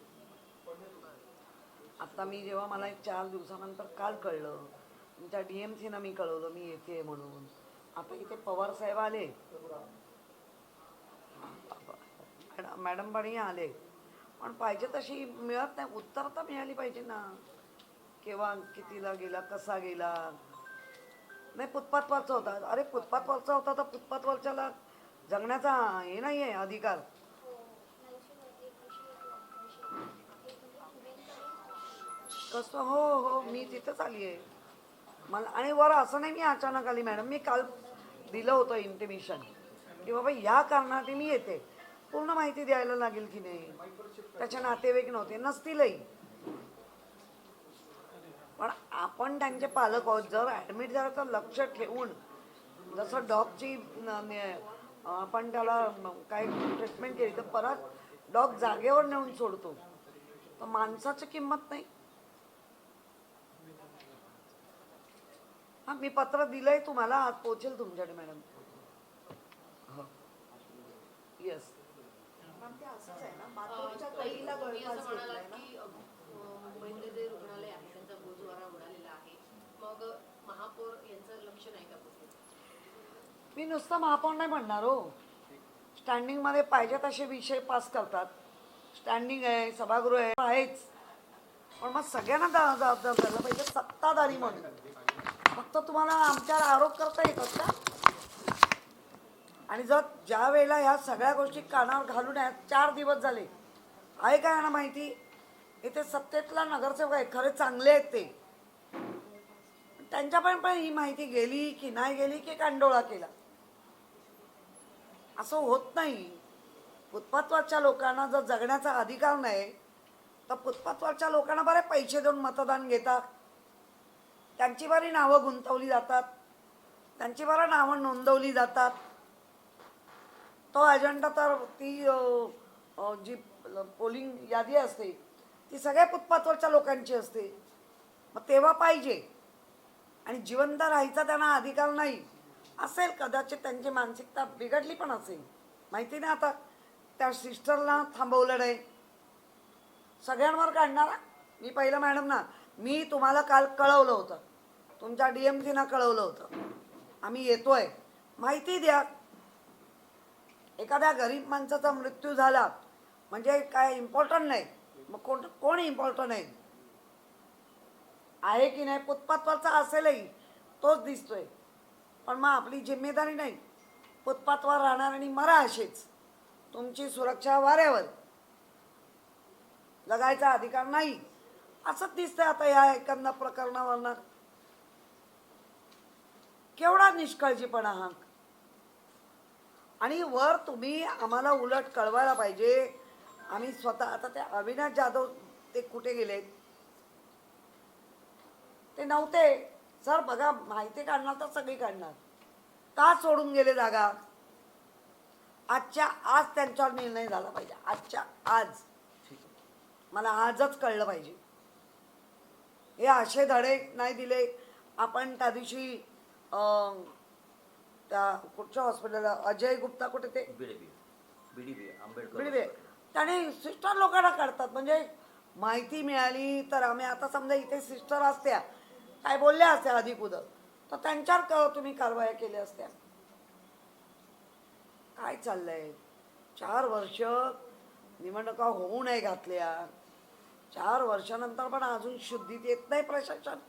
आता मी जेव्हा मला एक 4 दिवसानंतर काल कळलं, तुमच्या DMC मी कळवलं मी येते म्हणून. आता इथे पवार साहेब आले, मॅडम पण आले, पण पाहिजे तशी मिळत नाही. उत्तर तर मिळाली पाहिजे ना, केव्हा कितीला गेला, कसा गेला. नाही, फुटपाथवरचा होता. अरे फुटपाथवरचा होता तर फुटपाथवरच्याला जगण्याचा हे नाही आहे अधिकार. कसं? हो हो, मी तिथंच आली आहे. मला आणि वर असं नाही मी अचानक आली मॅडम, मी काल दिलं होतं इंटिमेशन की बाबा या कारणासाठी मी येते. पूर्ण माहिती द्यायला लागेल की नाही. त्याचे नातेवाईक नव्हते, नसतीलही, पण आपण त्यांचे पालक आहोत. जर ॲडमिट झालं तर लक्ष ठेवून, जसं डॉगची आपण त्याला काय ट्रीटमेंट केली तर परत डॉग जागेवर नेऊन सोडतो, तर माणसाची किंमत नाही. हां, मी पत्र दिलंय तुम्हाला, आज पोहोचेल तुमच्याकडे मॅडम. येस. मॅम ते असंच आहे ना, बाथरूमच्या कळीला गळफास घेतलाय ना. मुंबईतले जे रुग्णालय आहे त्यांचा बोजवारा उडालेला आहे, मग महापौर यांचं लक्ष नाही का कुठे? मी नुसतं महापौर नाही म्हणणार हो. स्टँडिंगमध्ये पाहिजे तसे विषय पास करतात. स्टँडिंग आहे, सभागृह आहे, आहेच, पण मग सगळ्यांना जबाबदार धरलं पाहिजे सत्ताधारी म्हणून. फक्त तुम्हाला आमच्यावर आरोप करता येतात का? आणि जर ज्या वेळेला ह्या सगळ्या गोष्टी कानावर घालून 4 दिवस झाले, आहे का यांना माहिती? इथे सत्तेतला नगरसेवक आहे, खरे चांगले आहेत ते, त्यांच्यापर्यंत पण ही माहिती गेली की नाही गेली की कांडोळा केला. असं होत नाही. फुटपाथवरच्या लोकांना जर जगण्याचा अधिकार नाही तर फुटपाथवरच्या लोकांना बरे पैसे देऊन मतदान घेतात, त्यांची बरी नावं गुंतवली जातात, त्यांची बरं नावं नोंदवली जातात. तो अजेंडा तर ती जी पोलिंग यादी असते ती सगळ्या फुटपाथवरच्या लोकांची असते. मग तेव्हा पाहिजे. आणि जिवंत राहायचा त्यांना अधिकार नाही असेल, कदाचित त्यांची मानसिकता बिघडली पण असेल, माहिती नाही. आता त्या सिस्टरला थांबवलं नाही, सगळ्यांवर काढणारा. मी पहिलं मॅडम ना, मी तुम्हाला काल कळवलं होतं, तुमच्या DMCना कळवलं होतं, आम्ही येतोय, माहिती द्या. एखाद्या गरीब माणसाचा मृत्यू झाला म्हणजे काय इम्पॉर्टंट नाही, मग कोण इम्पॉर्टंट आहे की नाही? फुटपाथवरचा असेलही तोच दिसतोय, पण मग आपली जिम्मेदारी नाही. फुटपाथवर राहणार आणि मरा असेच, तुमची सुरक्षा वाऱ्यावर, जगायचा अधिकार नाही असंच दिसतंय आता या एकंदर प्रकरणावरनं. केवढा निष्काळजीपणा हा. आणि वर तुम्ही आम्हाला उलट कळवायला पाहिजे. आम्ही स्वतः आता ते अविनाश जाधव ते कुठे गेलेत? ते नव्हते. सर बघा, माहिती काढणार तर सगळी काढणार, का सोडून गेले जागा? आजच्या आज त्यांच्यावर निर्णय झाला पाहिजे. आजच्या आज मला आजच कळलं पाहिजे. हे असे धडे नाही दिले. आपण त्या दिवशी त्या कुठच्या हॉस्पिटलला अजय गुप्ता कुठे ते बीडीबी बिडवे त्याने सिस्टर लोकांना काढतात. म्हणजे माहिती मिळाली तर आम्ही आता समजा इथे सिस्टर असत्या काय बोलल्या असत्या अधिक उदक, तर त्यांच्यावर तुम्ही कारवाया केल्या असत्या. काय चाललंय? 4 वर्ष निवडणुका होऊ नाही घातल्या, 4 वर्षानंतर पण अजून शुद्धीत येत नाही प्रशासन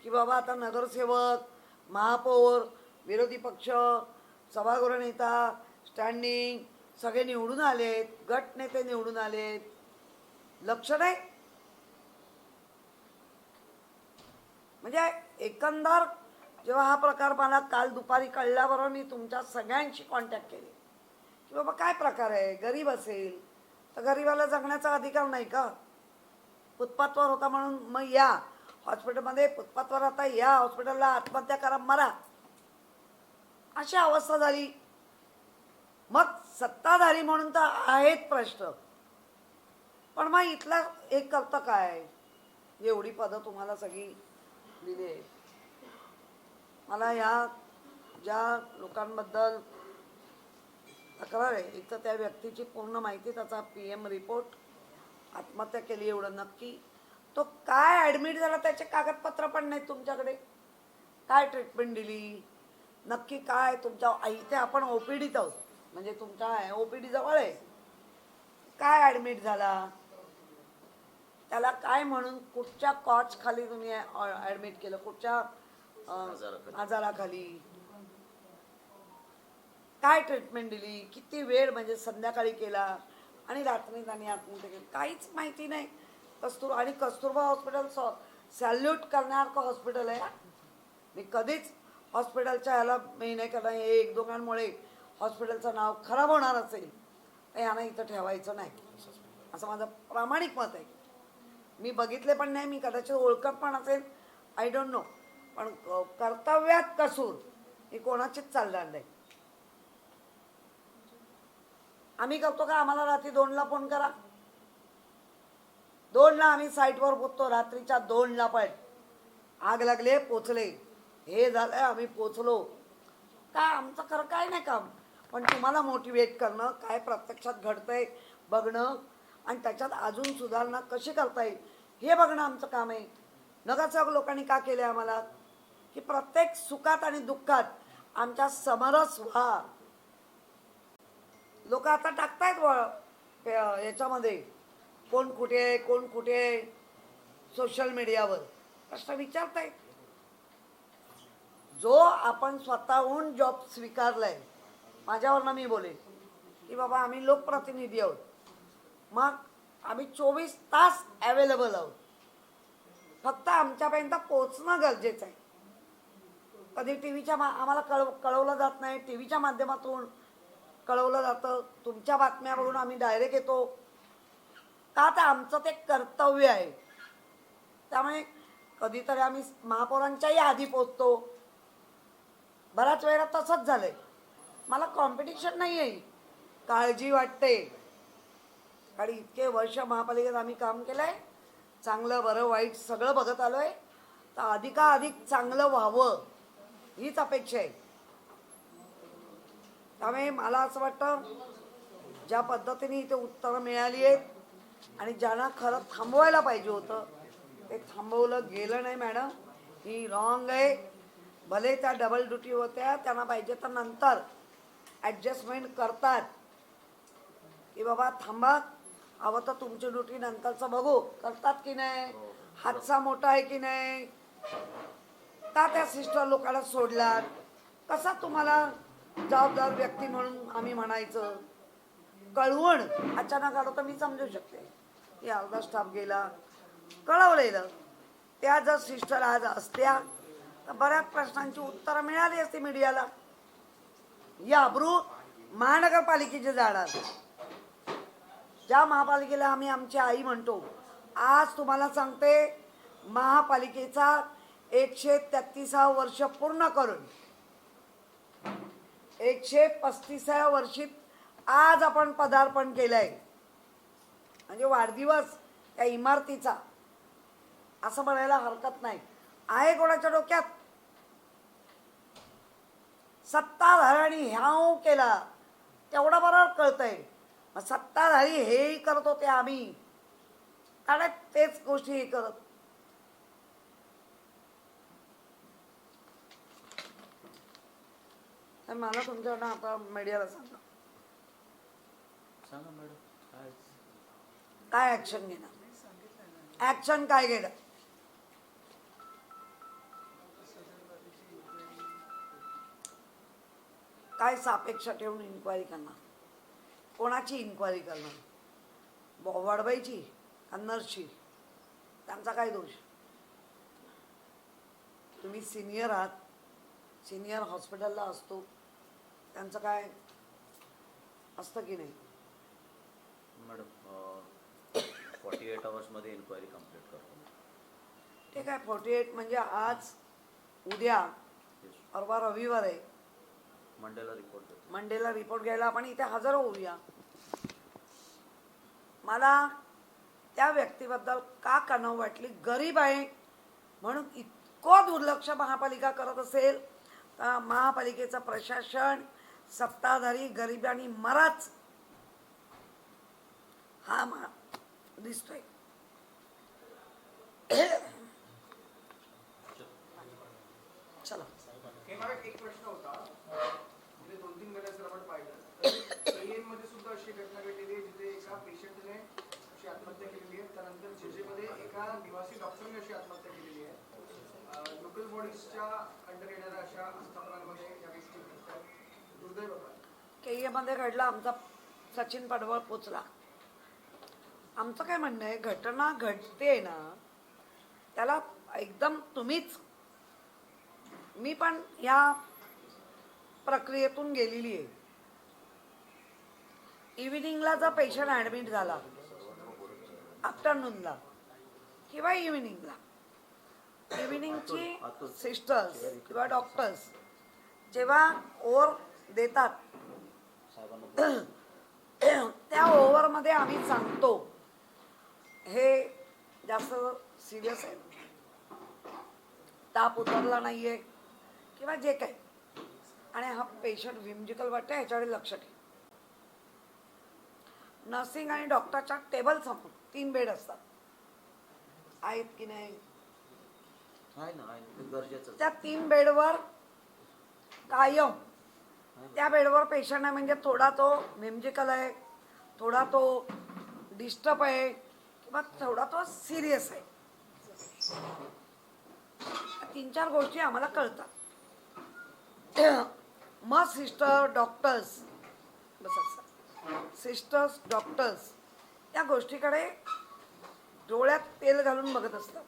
की बाबा आता नगरसेवक, महापौर, विरोधी पक्ष, सभागृह नेता, स्टँडिंग सगळे निवडून आलेत, गट नेते निवडून आलेत, लक्ष नाही. म्हणजे एकंदर जेव्हा हा प्रकार मला काल दुपारी कळल्याबरोबर मी तुमच्या सगळ्यांशी कॉन्टॅक्ट केले की बाबा काय प्रकार आहे. गरीब असेल तर गरीबाला जगण्याचा अधिकार नाही का? फुटपाथवर होता म्हणून मग या हॉस्पिटलमध्ये, फुटपाथवर आता या हॉस्पिटलला, आत्महत्या करा, मरा, अशी अवस्था झाली. मग सत्ताधारी म्हणून तर आहेत प्रश्न, पण मग इथला एक करतं काय? एवढी पदं तुम्हाला सगळी दिली आहे. मला या ज्या लोकांबद्दल तक्रार आहे, एक तर त्या व्यक्तीची पूर्ण माहिती, त्याचा PM रिपोर्ट, आत्महत्या केली एवढं नक्की, तो काय ॲडमिट झाला त्याचे कागदपत्र पण नाहीत तुमच्याकडे, काय ट्रीटमेंट दिली नक्की काय तुमच्या इथे आपण OPDत आहोत, म्हणजे तुमचा OPD जवळ आहे, काय ॲडमिट झाला, त्याला काय म्हणून कुठच्या कॉच खाली तुम्ही ऍडमिट केलं, कुठच्या आजाराखाली, काय ट्रीटमेंट दिली, किती वेळ म्हणजे संध्याकाळी केला आणि रात्री त्यांनी आत्महत्या केली, काहीच माहिती नाही. आणि कस्तुरबा हॉस्पिटल सॅल्यूट करण्यासारखं हॉस्पिटल आहे. मी कधीच हॉस्पिटलच्या ह्याला मी नाही करणार, हे एक दोघांमुळे हॉस्पिटलचं नाव खराब होणार असेल तर यांना इथं ठेवायचं नाही, असं माझं प्रामाणिक मत आहे. मी बघितले पण नाही, मी कदाचित ओळखत पण असेल, आय डोंट नो, पण कर्तव्यात कसूर ही कोणाचीच चालणार नाही. आम्ही करतो का, आम्हाला रात्री 2ला फोन करा, 2ला आम्ही साईटवर पोचतो, रात्रीच्या 2ला पण आग लागले पोचले, हे झालं आम्ही पोचलो, काय आमचं खरं काय नाही काम, पण तुम्हाला मोटिवेट करणं, काय प्रत्यक्षात घडतंय बघणं आणि त्याच्यात अजून सुधारणा कशी करता येईल हे बघणं आमचं काम आहे. नगरसेवक लोकांनी का केले आम्हाला, की प्रत्येक सुखात आणि दुःखात आमच्या समरस व्हा. लोक आता टाकतायत याच्यामध्ये कोण कुठे आहे, कोण कुठे आहे, सोशल मीडियावर प्रश्न विचारतायत. जो आपण स्वतःहून जॉब स्वीकारलाय, माझ्यावरनं मी बोले की बाबा आम्ही लोकप्रतिनिधी आहोत, मग आम्ही 24 तास अवेलेबल आहोत, फक्त आमच्यापर्यंत पोचणं गरजेचं आहे. कधी टीव्हीच्या आम्हाला कळवलं जात नाही, टीव्हीच्या माध्यमातून कळवलं जातं, तुमच्या बातम्या बघून आम्ही डायरेक्ट येतो का, तर आमचं ते कर्तव्य आहे. त्यामुळे कधीतरी आम्ही महापौरांच्याही आधी पोचतो, बऱ्याच वेळेला तसंच झालंय. मला कॉम्पिटिशन नाही आहे, काळजी वाटते, आणि इतके वर्ष महापालिकेत आम्ही काम केलंय, चांगलं बरं वाईट सगळं बघत आलोय, तर अधिकाधिक चांगलं व्हावं हीच अपेक्षा आहे. त्यामुळे मला असं वाटतं ज्या पद्धतीने इथे उत्तरं मिळाली आहेत आणि ज्यांना खरं थांबवायला पाहिजे होतं ते थांबवलं गेलं नाही. मॅडम ही रॉंग आहे. भले त्या डबल ड्युटी होत्या, त्यांना पाहिजे तर नंतर ॲडजस्टमेंट करतात की बाबा थांबा, हवं तर तुमची ड्युटी नंतरचं बघू, करतात की नाही, हादसा मोठा आहे की नाही, का त्या सिस्टर लोकांना सोडलात, कसा तुम्हाला जबाबदार व्यक्ती म्हणून आम्ही म्हणायचं. कळवण अचानक आलं तर मी समजू शकते की अर्धा स्टाफ गेला, कळवलेलं. त्या जर सिस्टर आज असत्या तर बऱ्याच प्रश्नांची उत्तरं मिळाली असती मीडियाला. या अब्रू महानगरपालिकेचे जाणार, ज्या महापालिकेला आम्ही आमची आई म्हणतो, आज तुम्हाला सांगते महापालिकेचा 133 वर्ष पूर्ण करून 135व्या वर्षीत आज आपण पदार्पण केलंय. म्हणजे वाढदिवस त्या इमारतीचा असं म्हणायला हरकत नाही. आहे कोणाच्या डोक्यात, सत्ताधाऱ्यांनी ह्याव केला तेवढं बरोबर कळतंय. मग सत्ताधारी हेही करत होते, आम्ही कारण तेच गोष्टी हे करत. मला तुमच्याकडनं आता मीडियाला सांगा मॅडम काय ऍक्शन घेणार, ऍक्शन काय घेणार. काय सापेक्ष ठेवून इन्क्वायरी करणार, कोणाची इन्क्वायरी करणार, वडबाईची का नर्सची, त्यांचा काय दोष. तुम्ही सिनियर आहात, सिनियर हॉस्पिटलला असतो, त्यांचं काय असतं की नाही. मॅडम 48 आवर्समध्ये इन्क्वायरी कंप्लीट करतो. ठीक आहे, 48 म्हणजे आज उद्या परवा रविवार आहे, मंडेला रिपोर्ट देतो. मंडेला रिपोर्ट घ्यायला आपण इथे हजर होऊया. मला त्या व्यक्तीबद्दल का कणव वाटली, गरीब आहे म्हणून इतकं दुर्लक्ष महापालिका करत असेल तर महापालिकेचं प्रशासन सत्ताधारी गरिबांनी मराच हा दिसतोय. चला एक प्रश्न होता, म्हणजे 2-3 महिन्याचं आपण पाहिलं मध्ये सुद्धा अशी घटना घडलेली आहे जिथे एका पेशंटने अशी आत्महत्या केलेली आहे. त्यानंतर जेजेमध्ये बँकेमध्ये घडला, आमचा सचिन पडवळ पोचला. आमचं काय म्हणणं आहे, घटना घडते ना त्याला एकदम तुम्हीच, मी पण या प्रक्रियेतून गेलेली आहे. इव्हिनिंगला जर पेशंट ॲडमिट झाला, आफ्टरनूनला किंवा इव्हिनिंगला, इव्हिनिंगची सिस्टर्स किंवा डॉक्टर्स जेव्हा ओव्हर देतात त्या ओव्हरमध्ये आम्ही सांगतो हे जास्त सिरियस आहे, ताप उतरला नाहीये किंवा जे काही, आणि हा पेशंट व्हिम्जिकल वाटतं, ह्याच्याकडे लक्ष ठेव. नर्सिंग आणि डॉक्टरच्या टेबल समोर 3 बेड असतात, आहेत की नाही? आहे ना, ते गरजेचं. त्या 3 बेडवर कायम त्या बेडवर पेशंट आहे, म्हणजे थोडा तो व्हिम्जिकल आहे, थोडा तो डिस्टर्ब आहे किंवा थोडा तो सिरियस आहे. 3-4 गोष्टी आम्हाला कळतात. मग सिस्टर्स डॉक्टर्स त्या गोष्टीकडे डोळ्यात तेल घालून बघत असतात.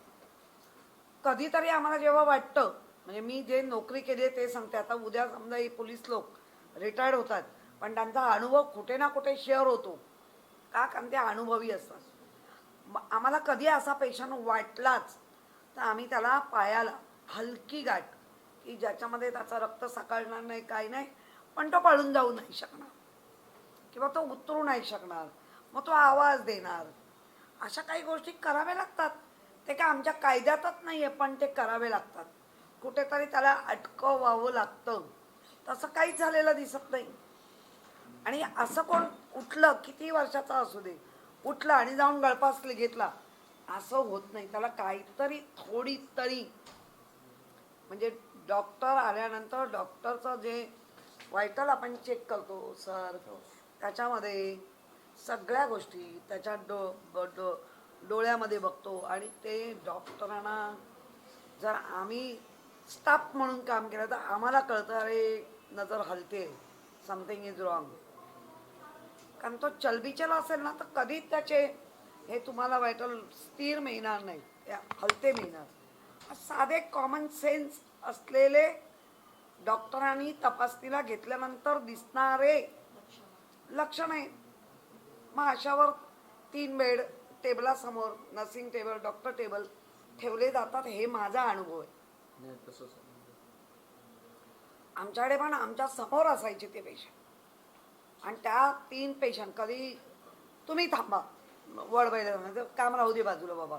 कधीतरी आम्हाला जेव्हा वाटतं, म्हणजे मी जे नोकरी केली आहे ते सांगते, आता उद्या समजा हे पोलीस लोक रिटायर्ड होतात, पण त्यांचा अनुभव कुठे ना कुठे शेअर होतो का, कारण ते अनुभवी असतात. आम्हाला कधी असा पेशंट वाटलाच तर आम्ही त्याला पायाला हलकी गाठ, की ज्याच्यामध्ये त्याचं रक्त सकाळणार नाही, काही नाही, पण तो पळून जाऊ नाही शकणार किंवा तो उतरू नाही शकणार, मग तो आवाज देणार, अशा काही गोष्टी कराव्या लागतात. ते काय आमच्या कायद्यातच नाही आहे, पण ते करावे लागतात. कुठेतरी त्याला अटकवावं लागतं. तसं काहीच झालेलं दिसत नाही. आणि असं कोण उठलं, किती वर्षाचा असू दे, उठलं आणि जाऊन गळफास घेतला, असं होत नाही. त्याला काहीतरी थोडी तरी, म्हणजे डॉक्टर आल्यानंतर डॉक्टरचं जे व्हायटल आपण चेक करतो सर, त्याच्यामध्ये सगळ्या गोष्टी त्याच्या डोळ्यामध्ये बघतो. आणि ते डॉक्टरांना जर आम्ही स्टाफ म्हणून काम केलं तर आम्हाला कळतं, अरे नजर हलते, समथिंग इज रॉंग. कारण तो चलबिचल असेल ना तर कधीच त्याचे हे तुम्हाला व्हायटल स्थिर मिळणार नाही, हलते मिळणार. साधे कॉमन सेन्स असलेले डॉक्टरांनी तपासणीला घेतल्यानंतर दिसणारे लक्षण आहे. मग अशावर 3 बेड टेबलासमोर नर्सिंग टेबल, डॉक्टर टेबल ठेवले जातात. हे माझा अनुभव आहे. नाही तसंच. आमच्याकडे पण आमच्या समोर असायचे ते पेशंट, आणि त्या 3 पेशंट कधी तुम्ही थांबा, वळवायला काम राहू दे बाजूला, बाबा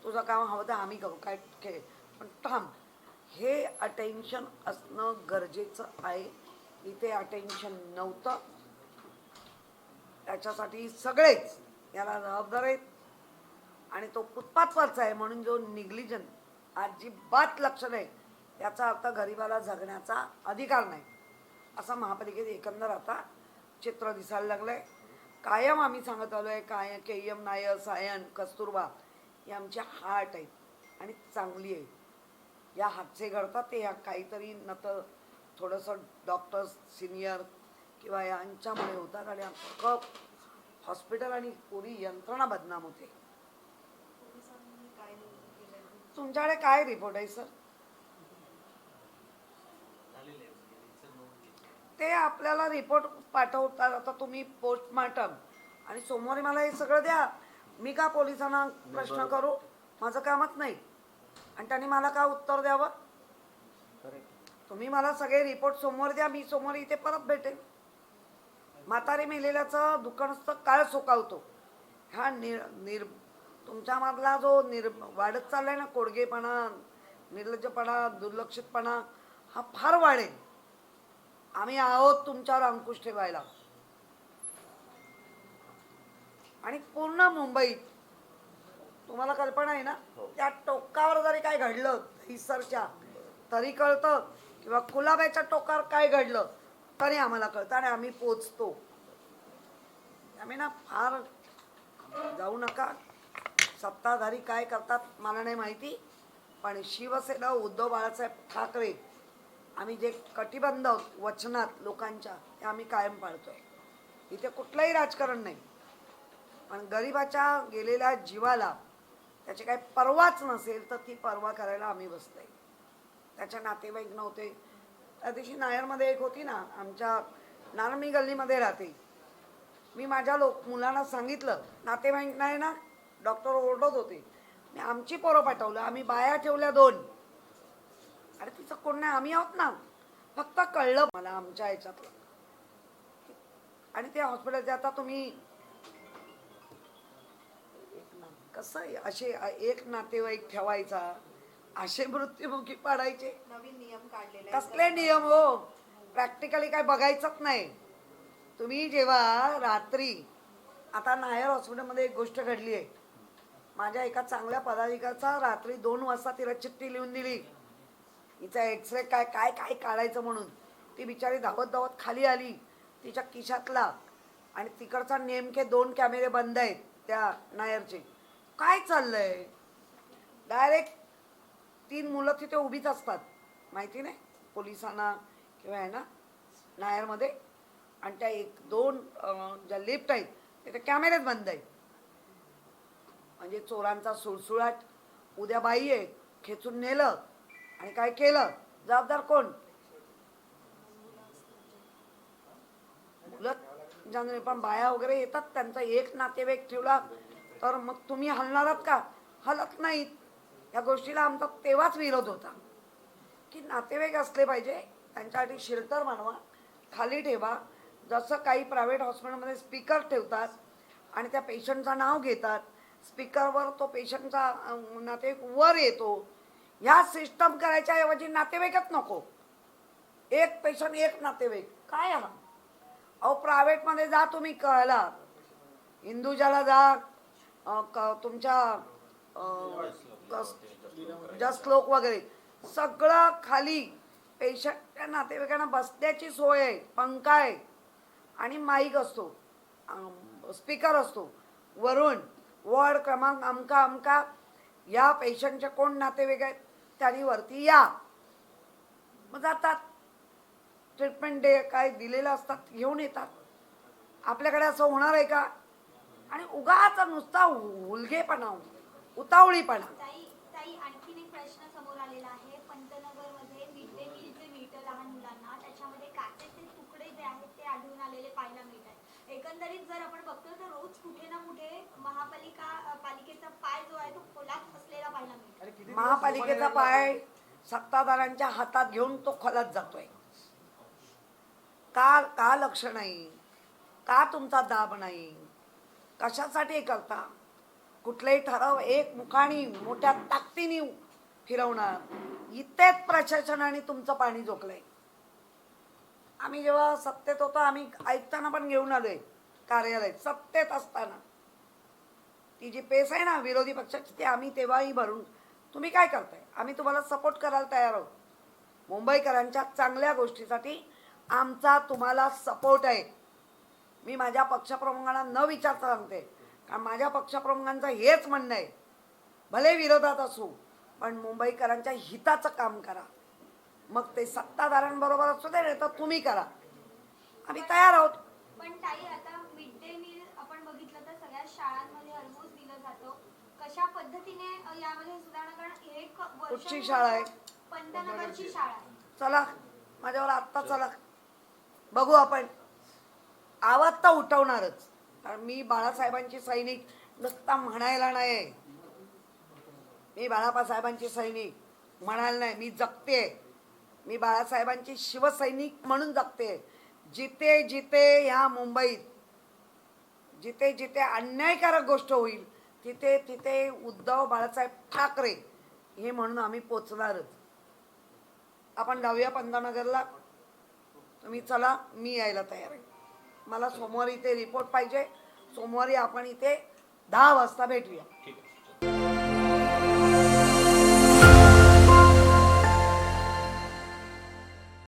तुझं काम हवं तर आम्ही करू, काय खेळ, पण थांब. हे अटेन्शन असणं गरजेचं आहे. इथे अटेन्शन नव्हतं, त्याच्यासाठी सगळेच याला जबाबदार आहेत. आणि तो फुटपाथवरचा आहे म्हणून जो निग्लिजन, अजिबात लक्ष नाही, याचा अर्थ गरिबाला जगण्याचा अधिकार नाही, असं महापालिकेत एकंदर आता चित्र दिसायला लागलंय. कायम आम्ही सांगत आलो आहे, काय KM नायर, सायन, कस्तुरबा ही आमची हार्ट आहेत आणि चांगली आहे. या हादसे घडतात ते ह्या काहीतरी न तर थोडंसं डॉक्टर्स सिनियर किंवा यांच्यामुळे होतात, आणि अख्खं हॉस्पिटल आणि पुरी यंत्रणा बदनाम होते. पोलिसांनी काय नेमकं केलंय? तुमच्याकडे काय रिपोर्ट आहे सर? ते आपल्याला रिपोर्ट पाठवतात. आता तुम्ही पोस्टमार्टम आणि सोमवारी मला हे सगळं द्या. मी का पोलिसांना प्रश्न करू? माझं कामच नाही. आणि त्यांनी मला का उत्तर द्यावं? तुम्ही मला सगळे रिपोर्ट सोमवार द्या, मी सोमवारी इथे परत भेटेन. म्हातारी मेलेल्याचं दुकान काळ सुकावतो. हा तुमच्यामधला जो वाढत चाललाय ना कोडगेपणा, निर्लज्जपणा, दुर्लक्षितपणा, हा फार वाढेल. आम्ही आहोत तुमच्यावर अंकुश ठेवायला. आणि पूर्ण मुंबईत तुम्हाला कल्पना आहे ना, त्या टोकावर जरी काय घडलं हिसरच्या तरी कळतं, किंवा कुलाब्याच्या टोकावर काय घडलं तरी आम्हाला कळतं, आणि आम्ही पोचतो. आम्ही ना फार जाऊ नका. सत्ताधारी काय करतात मला नाही माहिती, पण शिवसेना उद्धव बाळासाहेब ठाकरे आम्ही जे कटिबंध वचनात लोकांच्या ते आम्ही कायम पाळतोय. इथे कुठलंही राजकारण नाही, पण गरिबाच्या गेलेल्या जीवाला त्याची काही पर्वाच नसेल तर ती पर्वा करायला आम्ही बसलोय. त्याच्या नातेवाईक नव्हते. त्या दिवशी नायरमध्ये एक होती ना, आमच्या नारमी गल्लीमध्ये राहते. मी माझ्या मुलांना सांगितलं, नातेवाईक नाही ना, डॉक्टर ओरडत होते. मी आमची पोरं पाठवलं, आम्ही बाया ठेवल्या 2. अरे तिचं कोण नाही, आम्ही आहोत ना. फक्त कळलं मला आमच्या ह्याच्यातलं. आणि ते हॉस्पिटलचे आता तुम्ही कसं असे एक नातेवाईक ठेवायचा, असे मृत्युमुखी पाडायचे. नवीन नियम काढलेले कसले नियम हो, प्रॅक्टिकली काय बघायचंच नाही. तुम्ही जेव्हा रात्री, आता नायर हॉस्पिटलमध्ये एक गोष्ट घडली आहे. माझ्या एका चांगल्या पदाधिकाचा रात्री 2 वाजता तिला चिठ्ठी लिहून दिली, हिचा एक्सरे काय काय काय काढायचं म्हणून. ती बिचारी धावत धावत खाली आली, तिच्या खिशातला आणि तिकडचा नेमके 2 कॅमेरे बंद आहेत त्या नायरचे. काय चाललंय, डायरेक्ट 3 मुलं तिथे उभीच असतात, माहिती नाही पोलिसांना किंवा आहे ना नायरमध्ये. आणि त्या 1-2 ज्या लिफ्ट आहेत तिथे कॅमेरेच बंद आहेत. म्हणजे चोरांचा सुळसुळाट. उद्या बाई आहे, खेचून नेलं आणि काय केलं, जबाबदार कोण? मुलं जाणे, पण बाया वगैरे येतात, त्यांचा एक नातेवाईक ठेवला तर मग तुम्ही हलणारात का? हलत नाहीत. या गोष्टीला आमचा तेव्हाच विरोध होता की नातेवाईक असले पाहिजे, त्यांच्यासाठी शेल्टर बनवा, खाली ठेवा. जसं काही प्रायव्हेट हॉस्पिटलमध्ये स्पीकर ठेवतात आणि त्या पेशंटचं नाव घेतात, स्पीकरवर तो पेशंटचा नातेवाईक वर येतो. ह्या सिस्टम करायच्या ऐवजी नातेवाईकच नको. एक पेशंट एक नातेवाईक काय हा? अहो प्रायव्हेटमध्ये जा तुम्ही, कळला हिंदुजाला जा, तुमच्या जस्ट लोक वगैरे सगळं खाली. पेशंटच्या नातेवाईकांना बसण्याची सोय आहे, पंखा आहे आणि माईक असतो, स्पीकर असतो वरून. वॉर्ड क्रमांक अमका अमका, या पेशंटचे कोण नातेवाईक आहेत त्यांनी वरती या. मग जातात, ट्रीटमेंट काय दिलेलं असतात घेऊन येतात. आपल्याकडे असं होणार आहे का? आणि उगाच नुसता हुलगेपणा, उतावळीपणा. ताई आणखीन एक प्रश्न समोर आलेला आहे. पंतनगरमध्ये मिड डे मील जे मिळतं लहान मुलांना, त्याच्यामध्ये काचेचे तुकडे जे आहेत ते आढळून आलेले पाहायला मिळत आहेत. एकंदरीत जर आपण बघतो तर रोज कुठे ना कुठे पालिकेचा पाय जो आहे तो खोलात असलेला पाहायला मिळतो. महापालिकेचा पाय सत्ताधाऱ्यांच्या हातात घेऊन तो खोलात जातोय. का लक्ष नाही? का तुमचा दाब नाही? कशासाठी करता? कुठलेही ठराव एक मुखाणी मोठ्या ताकदीने फिरवणार. इथेच प्रशासनाने तुमचं पाणी झोकलंय. आम्ही जेव्हा सत्तेत होतो, आम्ही ऐकताना पण घेऊन आलोय कार्यालय. सत्तेत असताना ती जी पेस आहे ना विरोधी पक्षाची, ती आम्ही तेव्हाही भरून. तुम्ही काय करताय? आम्ही तुम्हाला सपोर्ट करायला तयार आहोत. मुंबईकरांच्या चांगल्या गोष्टीसाठी आमचा तुम्हाला सपोर्ट आहे. मी माझ्या पक्षप्रमुखांना न विचारता सांगते, कारण माझ्या पक्षप्रमुखांचं हेच म्हणणं आहे, भले विरोधात असू पण मुंबईकरांच्या हिताचं काम करा. मग ते सत्ताधाऱ्यांबरोबर असू दे नाही तर तुम्ही करा, आम्ही तयार आहोत. पण ताई आता मिड डे मील आपण बघितलं तर सगळ्या शाळांमध्ये ऑलमोस्ट दिलं जातं. कशा पद्धतीने यामध्ये सुधारणा? कारण एक वर्ष कुठची शाळा आहे? पंतनगरची शाळा आहे. चला माझ्यावर आत्ता चला बघू आपण. आवाज तर उठवणारच, कारण मी बाळासाहेबांची सैनिक नुसता म्हणायला नाही. मी बाळासाहेबांची सैनिक म्हणायला नाही, मी जगते. मी बाळासाहेबांची शिवसैनिक म्हणून जगते. जिथे जिथे ह्या मुंबईत जिथे जिथे अन्यायकारक गोष्ट होईल तिथे तिथे उद्धव बाळासाहेब ठाकरे हे म्हणून आम्ही पोचणारच. आपण जाऊया पंतनगरला. तुम्ही चला, मी यायला तयार आहे. मला सोमवारी इथे रिपोर्ट पाहिजे. सोमवारी आपण इथे 10 वाजता भेटूया.